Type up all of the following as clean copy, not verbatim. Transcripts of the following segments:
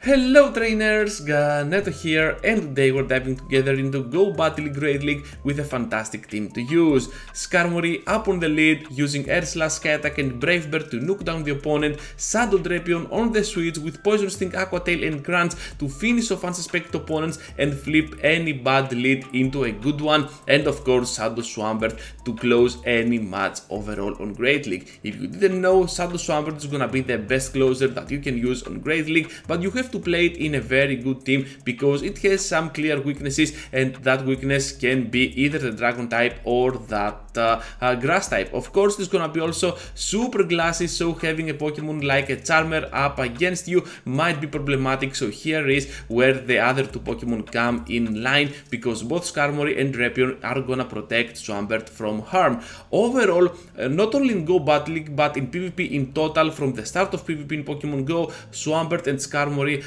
Hello trainers, Neto here, and today we're diving together into Go Battle Great League with a fantastic team to use. Skarmory up on the lead, using Air Slash, Sky Attack and Brave Bird to knock down the opponent, Shadow Drapion on the switch with Poison Sting, Aqua Tail and Crunch to finish off unsuspected opponents and flip any bad lead into a good one, and of course Shadow Swampert to close any match overall on Great League. If you didn't know, Shadow Swampert is gonna be the best closer that you can use on Great League, but you have to play it in a very good team because it has some clear weaknesses, and that weakness can be either the dragon type or that grass type. Of course, it's gonna be also super glassy, so having a Pokemon like a Charmer up against you might be problematic. So here is where the other two Pokemon come in line, because both Skarmory and Drapion are gonna protect Swampert from harm. Overall, not only in Go Battle League but in PvP in total, from the start of PvP in Pokemon Go, Swampert and Skarmory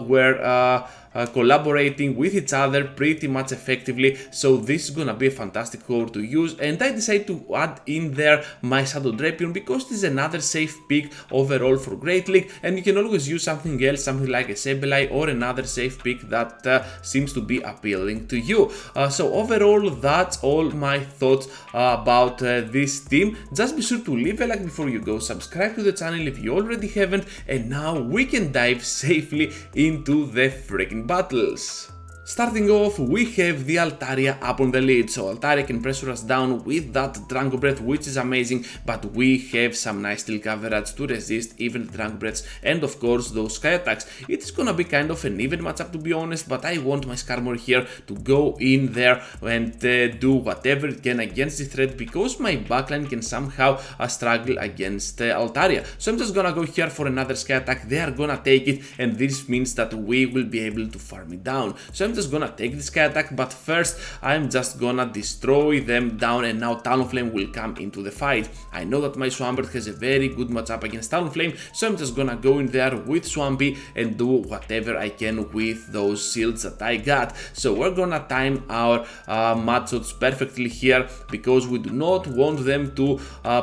were collaborating with each other pretty much effectively, so this is gonna be a fantastic core to use, and I decided to add in there my Shadow Drapion because it is another safe pick overall for Great League, and you can always use something else, something like a Sableye or another safe pick that seems to be appealing to you. So overall, that's all my thoughts about this team. Just be sure to leave a like before you go, subscribe to the channel if you already haven't, and now we can dive safely into the freaking battles. Starting off, we have the Altaria up on the lead, so Altaria can pressure us down with that Dragon Breath, which is amazing, but we have some nice steel coverage to resist even the Dragon Breaths and of course those Sky Attacks. It is gonna be kind of an even matchup, to be honest, but I want my Skarmory here to go in there and do whatever it can against the threat, because my backline can somehow struggle against Altaria. So I'm just gonna go here for another Sky Attack, they are gonna take it, and this means that we will be able to farm it down. So I'm just gonna take this Sky Attack, but first I'm just gonna destroy them down, and now Talonflame will come into the fight. I know that my Swampert has a very good matchup against Talonflame, so I'm just gonna go in there with Swampy and do whatever I can with those shields that I got. So we're gonna time our matchups perfectly here, because we do not want them to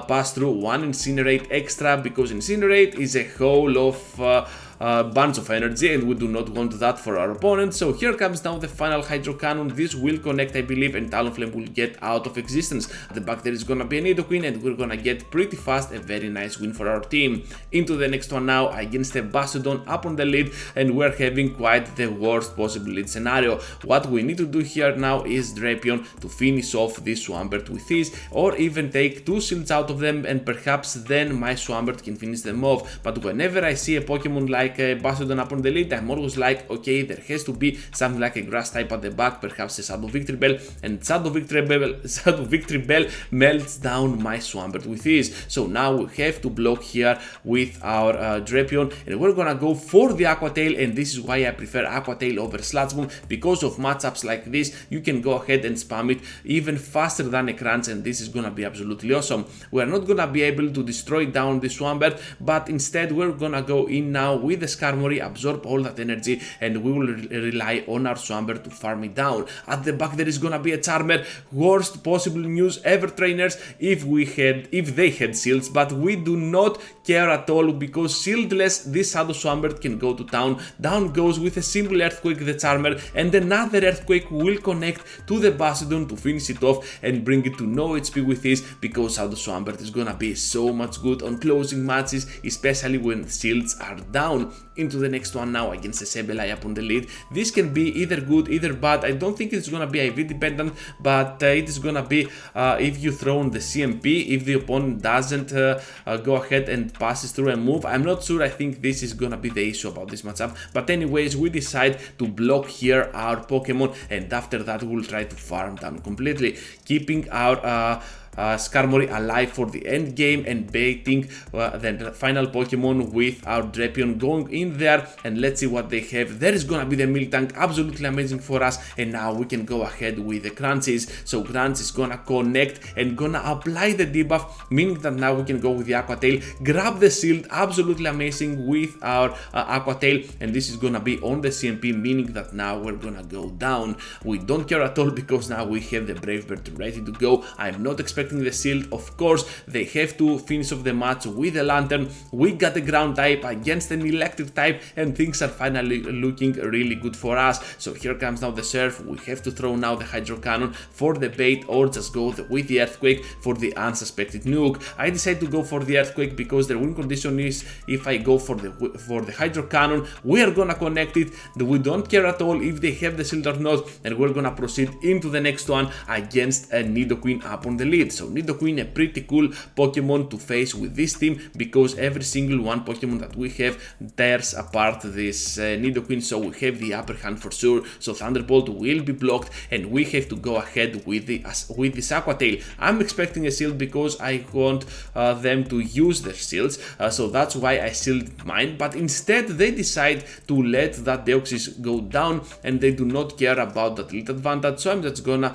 pass through one Incinerate extra, because Incinerate is a whole of bunch of energy, and we do not want that for our opponent. So here comes now the final Hydro Cannon. This will connect, I believe, and Talonflame will get out of existence. At the back there is gonna be an Nidoqueen, and we're gonna get pretty fast a very nice win for our team. Into the next one now against a Bastiodon up on the lead, and we're having quite the worst possible lead scenario. What we need to do here now is Drapion to finish off this Swampert with ease, or even take two shields out of them, and perhaps then my Swampert can finish them off. But whenever I see a Pokemon like a Bastiodon up on the lead, I'm always like, okay, there has to be something like a grass type at the back, perhaps a Shadow Victory Bell, and Shadow Victory Bell melts down my Swampert with ease. So now we have to block here with our Drapion, and we're gonna go for the Aqua Tail, and this is why I prefer Aqua Tail over Sludge Bomb, because of matchups like this you can go ahead and spam it even faster than a Crunch, and this is gonna be absolutely awesome. We're not gonna be able to destroy down the Swampert, but instead we're gonna go in now with the Skarmory, absorb all that energy, and we will rely on our Swampert to farm it down. At the back there is gonna be a Charmer. Worst possible news ever, trainers, if they had shields, but we do not care at all, because shieldless this Shadow Swampert can go to town. Down goes with a simple Earthquake the Charmer, and another Earthquake will connect to the Bastiodon to finish it off and bring it to no HP with ease, because Shadow Swampert is gonna be so much good on closing matches, especially when shields are down. Into the next one now against the Sableye up on the lead. This can be either good, either bad. I don't think it's gonna be IV dependent, but it is gonna be if you throw on the CMP, if the opponent doesn't go ahead and passes through a move. I'm not sure, I think this is gonna be the issue about this matchup, but anyways, we decide to block here our Pokemon, and after that we'll try to farm down completely, keeping our Skarmory alive for the end game and baiting the final Pokemon with our Drapion going in there, and let's see what they have. There is gonna be the Miltank, absolutely amazing for us, and now we can go ahead with the Crunches. So Crunch is gonna connect and gonna apply the debuff, meaning that now we can go with the Aqua Tail, grab the shield, absolutely amazing with our Aqua Tail, and this is gonna be on the CMP, meaning that now we're gonna go down. We don't care at all, because now we have the Brave Bird ready to go. I'm not expecting expecting the shield. Of course, they have to finish off the match with a lantern. We got a ground type against an electric type, and things are finally looking really good for us. So here comes now the surf. We have to throw now the hydro cannon for the bait, or just go with the earthquake for the unsuspected nuke. I decided to go for the earthquake because the win condition is if I go for the hydro cannon, we are gonna connect it. We don't care at all if they have the shield or not, and we're gonna proceed into the next one against a Nidoqueen up on the lead. So Nidoqueen, a pretty cool Pokemon to face with this team, because every single one Pokemon that we have tears apart this Nidoqueen, so we have the upper hand for sure. So Thunderbolt will be blocked, and we have to go ahead with this Aqua Tail. I'm expecting a shield because I want them to use their shields, so that's why I shielded mine, but instead they decide to let that Deoxys go down, and they do not care about that lead advantage. So I'm just gonna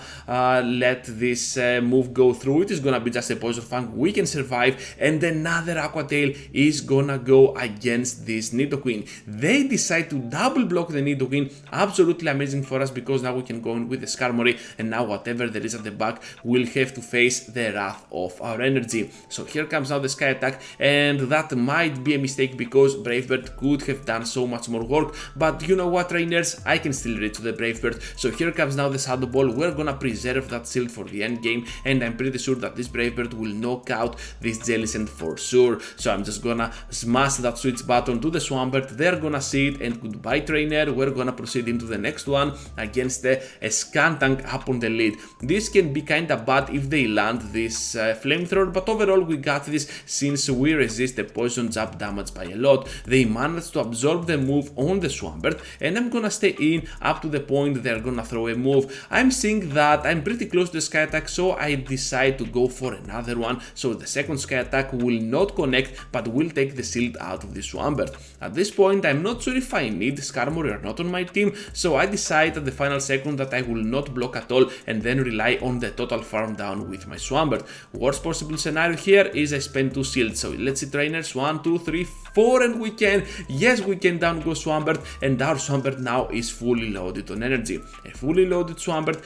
let this move go through. It is gonna be just a Poison Fang, we can survive, and another Aqua Tail is gonna go against this Nidoqueen. They decide to double block the Nidoqueen. Absolutely amazing for us, because now we can go in with the Skarmory, and now whatever there is at the back will have to face the wrath of our energy. So here comes now the Sky Attack, and that might be a mistake because Brave Bird could have done so much more work, but you know what, trainers, I can still reach to the Brave Bird. So here comes now the Shadow Ball. We're gonna preserve that shield for the end game, and I'm pretty sure that this Brave Bird will knock out this Jellicent for sure. So I'm just gonna smash that switch button to the Swampert. They're gonna see it, and goodbye, trainer. We're gonna proceed into the next one against a Skuntank up on the lead. This can be kinda bad if they land this flamethrower, but overall we got this since we resist the poison jab damage by a lot. They managed to absorb the move on the Swampert, and I'm gonna stay in up to the point they're gonna throw a move. I'm seeing that I'm pretty close to the Sky Attack, so I decide to go for another one. So the second Sky Attack will not connect, but will take the shield out of the Swampert. At this point, I'm not sure if I need Skarmory or not on my team, so I decide at the final second that I will not block at all, and then rely on the total farm down with my Swampert. Worst possible scenario here is I spend 2 shields. So let's see, trainers, 1, 2, 3, 4, and we can. Yes, we can down go Swampert, and our Swampert now is fully loaded on energy. A fully loaded Swampert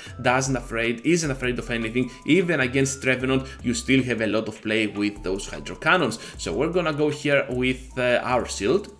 isn't afraid of anything. Even against Trevenant, you still have a lot of play with those Hydro Cannons. So we're gonna go here with our shield.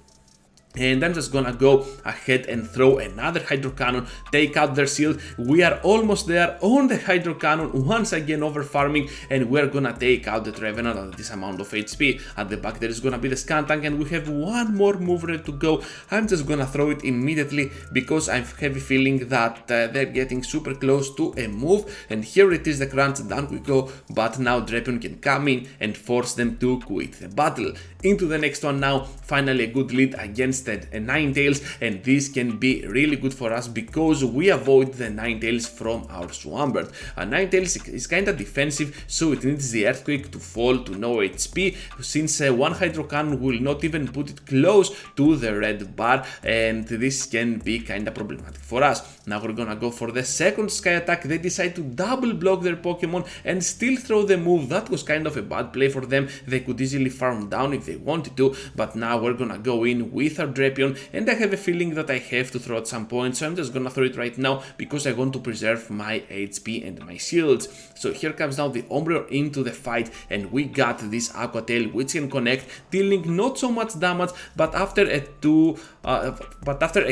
And I'm just gonna go ahead and throw another Hydro Cannon, take out their shield. We are almost there on the Hydro Cannon, once again over farming, and we're gonna take out the Trevenant at this amount of HP. At the back there is gonna be the Skuntank, and we have one more move ready to go. I'm just gonna throw it immediately because I have a feeling that they're getting super close to a move, and here it is, the crunch, down we go. But now Drapion can come in and force them to quit the battle. Into the next one now, finally a good lead against a Ninetales, and this can be really good for us because we avoid the Ninetales from our Swampert. Ninetales is kinda defensive, so it needs the Earthquake to fall to no HP, since one Hydro Cannon will not even put it close to the red bar, and this can be kinda problematic for us. Now we're gonna go for the second Sky Attack. They decide to double block their Pokemon and still throw the move. That was kind of a bad play for them. They could easily farm down if they wanted to, but now we're gonna go in with our Drapion, and I have a feeling that I have to throw at some point, so I'm just gonna throw it right now because I want to preserve my HP and my shields. So here comes now the Umbreon into the fight, and we got this Aqua Tail which can connect, dealing not so much damage, but after a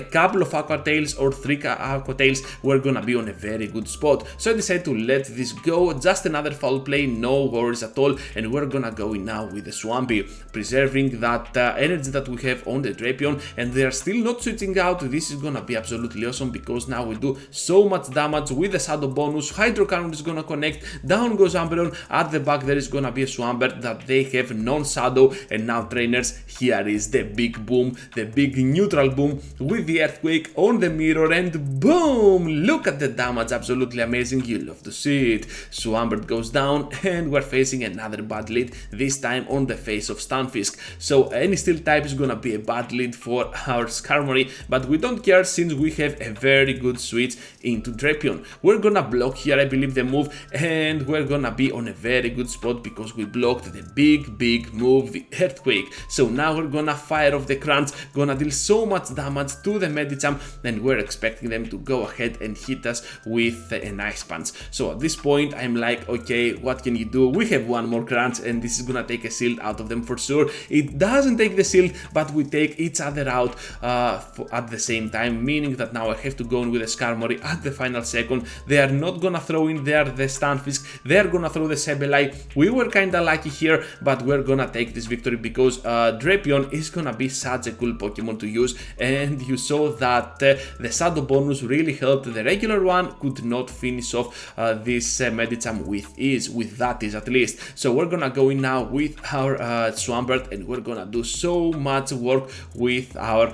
couple of Aqua Tails or 3 Aqua Tails, we're gonna be on a very good spot. So I decided to let this go, just another foul play, no worries at all, and we're gonna go in now with the Swampy, preserving that energy that we have on the Drapion, and they are still not switching out. This is gonna be absolutely awesome because now we do so much damage with the Shadow bonus. Hydro Cannon is gonna connect, down goes Umbreon, at the back there is gonna be a Swampert that they have non-Shadow, and now trainers, here is the big boom, the big neutral boom with the Earthquake on the mirror, and boom! Look at the damage, absolutely amazing, you love to see it. Swampert goes down, and we're facing another bad lead, this time on the face of Stunfisk. So any steel type is gonna be a bad lead, ahead for our Skarmory, but we don't care since we have a very good switch into Drapion. We're gonna block here, I believe, the move, and we're gonna be on a very good spot because we blocked the big move, the Earthquake. So now we're gonna fire off the Crunch, gonna deal so much damage to the Medicham, and we're expecting them to go ahead and hit us with an Ice Punch. So at this point I'm like, okay, what can you do? We have one more Crunch and this is gonna take a shield out of them for sure. It doesn't take the shield, but we take each other out at the same time, meaning that now I have to go in with a Skarmory at the final second. They are not gonna throw in there the Stunfisk, they're gonna throw the Sableye. We were kinda lucky here, but we're gonna take this victory because Drapion is gonna be such a cool Pokemon to use, and you saw that the Shadow bonus really helped. The regular one could not finish off this Medicham with ease, with that ease at least. So we're gonna go in now with our Swampert, and we're gonna do so much work with our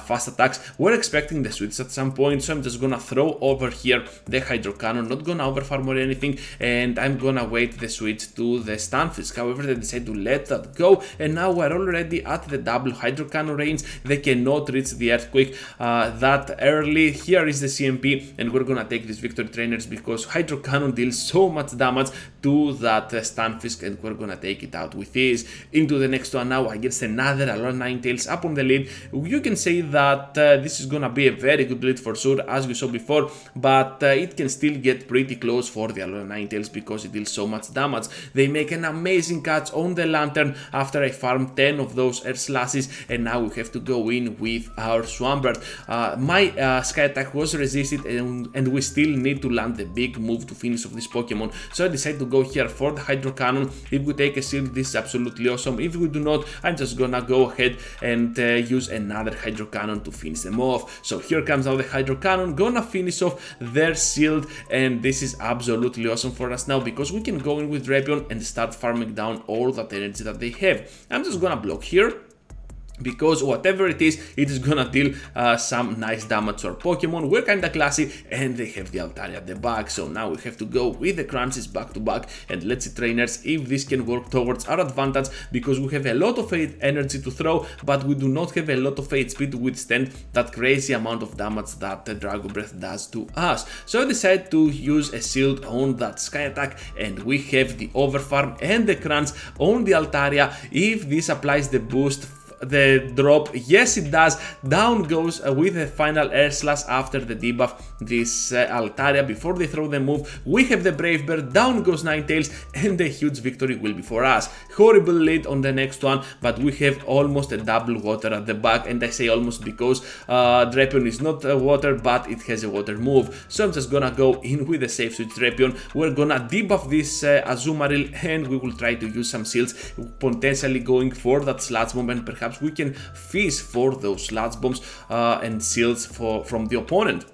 fast attacks. We're expecting the switch at some point, so I'm just gonna throw over here the Hydro Cannon, not gonna overfarm or anything, and I'm gonna wait the switch to the Stunfisk. However, they decide to let that go, and now we're already at the double Hydro Cannon range. They cannot reach the Earthquake that early. Here is the CMP, and we're gonna take this victory, trainers, because Hydro Cannon deals so much damage to that Stunfisk, and we're gonna take it out with ease. Into the next one now against another Alolan Ninetales up on the lead. You can say that this is gonna be a very good lead for sure, as you saw before, but it can still get pretty close for the Alolan Ninetales because it deals so much damage. They make an amazing catch on the Lantern after I farm 10 of those Air Slashes, and now we have to go in with our Swampert. My Sky Attack was resisted, and we still need to land the big move to finish off this Pokemon, so I decided to go here for the Hydro Cannon. If we take a shield, this is absolutely awesome. If we do not, I'm just gonna go ahead and use another Hydro Cannon to finish them off. So here comes now the Hydro Cannon, gonna finish off their shield, and this is absolutely awesome for us now because we can go in with Drapion and start farming down all that energy that they have. I'm just gonna block here, because whatever it is gonna deal some nice damage to our Pokemon. We're kinda classy, and they have the Altaria at the back, so now we have to go with the Crunches back to back, and let's see, trainers, if this can work towards our advantage, because we have a lot of energy to throw, but we do not have a lot of HP to withstand that crazy amount of damage that the Dragon Breath does to us. So I decided to use a shield on that Sky Attack, and we have the Overfarm and the Crunch on the Altaria. If this applies the boost, the drop, yes it does, down goes with the final Air Slash after the debuff this Altaria before they throw the move. We have the Brave Bird, down goes Ninetales, and a huge victory will be for us. Horrible lead on the next one, but we have almost a double water at the back, and I say almost because Drapion is not water, but it has a water move. So I'm just gonna go in with a safe switch Drapion. We're gonna debuff this Azumarill, and we will try to use some shields, potentially going for that Sludge Bomb, and perhaps we can fish for those Sludge Bombs and shields from the opponent.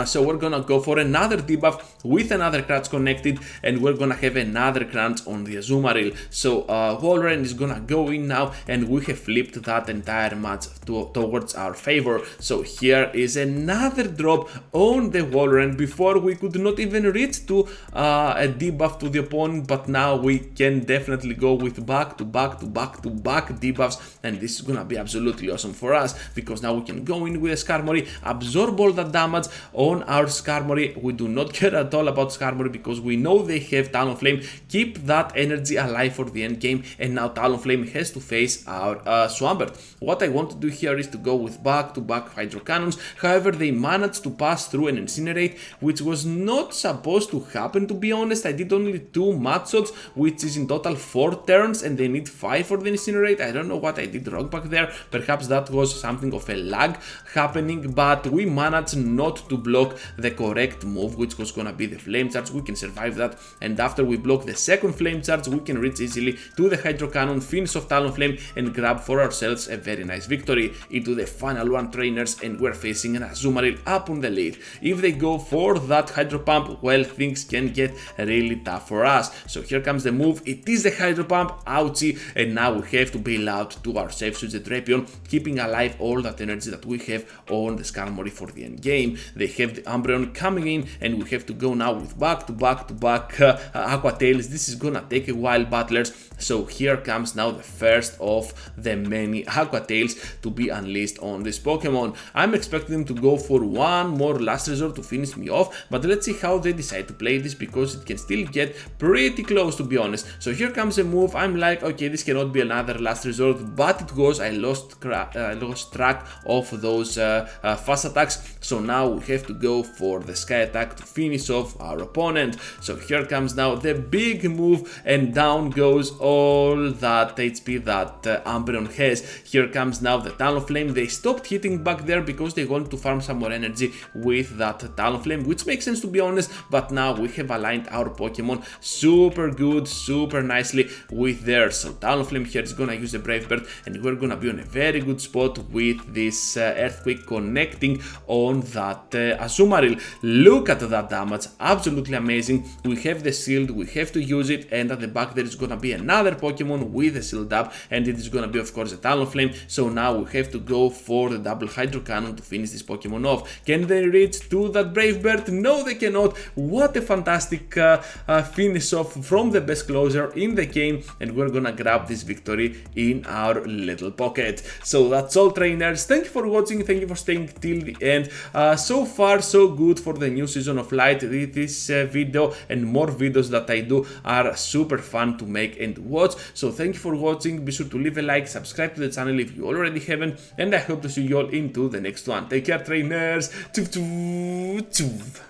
So we're gonna go for another debuff with another Crunch connected, and we're gonna have another Crunch on the Azumarill. So Walrein is gonna go in now, and we have flipped that entire match towards our favor. So here is another drop on the Walrein. Before we could not even reach to a debuff to the opponent, but now we can definitely go with back to back debuffs, and this is gonna be absolutely awesome for us, because now we can go in with a Skarmory, absorb all that damage on our Skarmory. We do not care at all about Skarmory because we know they have Talonflame, keep that energy alive for the end game, and now Talonflame has to face our Swampert. What I want to do here is to go with back-to-back Hydro Cannons. However, they managed to pass through an Incinerate, which was not supposed to happen, to be honest. I did only 2 Mud Shots, which is in total 4 turns, and they need 5 for the Incinerate. I don't know what I did wrong back there. Perhaps that was something of a lag happening, but we managed not to block the correct move, which was gonna be the Flame Charge. We can survive that, and after we block the second Flame Charge, we can reach easily to the Hydro Cannon, finish off Talonflame, and grab for ourselves a very nice victory. Into the final one, trainers, and we're facing an Azumarill up on the lead. If they go for that Hydro Pump, well, things can get really tough for us. So here comes the move. It is the Hydro Pump, ouchie, and now we have to bail out to our safe switch, the Drapion, keeping alive all that energy that we have on the Skarmory for the end game. They have the Umbreon coming in, and we have to go now with back-to-back Aqua Tails. This is gonna take a while, battlers. So here comes now the first of the many Aqua Tails to be unleashed on this Pokemon. I'm expecting them to go for one more last resort to finish me off, but let's see how they decide to play this, because it can still get pretty close, to be honest. So here comes a move. I'm like, okay, this cannot be another last resort, but it was. I lost track of those fast attacks, so now we have to go for the Sky attack to finish off our opponent. So here comes now the big move, and down goes all that HP that Umbreon has. Here comes now the Talonflame. They stopped hitting back there because they wanted to farm some more energy with that Talonflame, which makes sense, to be honest, but now we have aligned our Pokemon super good, super nicely with theirs. So Talonflame here is gonna use the Brave Bird, and we're gonna be on a very good spot with this Earthquake connecting on that Azumarill. Look at that damage, absolutely amazing. We have the shield, we have to use it, and at the back there is gonna be another Pokemon with a shield up, and it is gonna be, of course, a Talonflame. So now we have to go for the double Hydro Cannon to finish this Pokemon off. Can they reach to that Brave Bird? No, they cannot. What a fantastic finish off from the best closer in the game, and we're gonna grab this victory in our little pocket. So that's all, trainers. Thank you for watching, thank you for staying till the end. So far so good for the new season of Light. This video and more videos that I do are super fun to make and watch. So thank you for watching. Be sure to leave a like, subscribe to the channel if you already haven't, and I hope to see you all into the next one. Take care, trainers. Choo choo choo.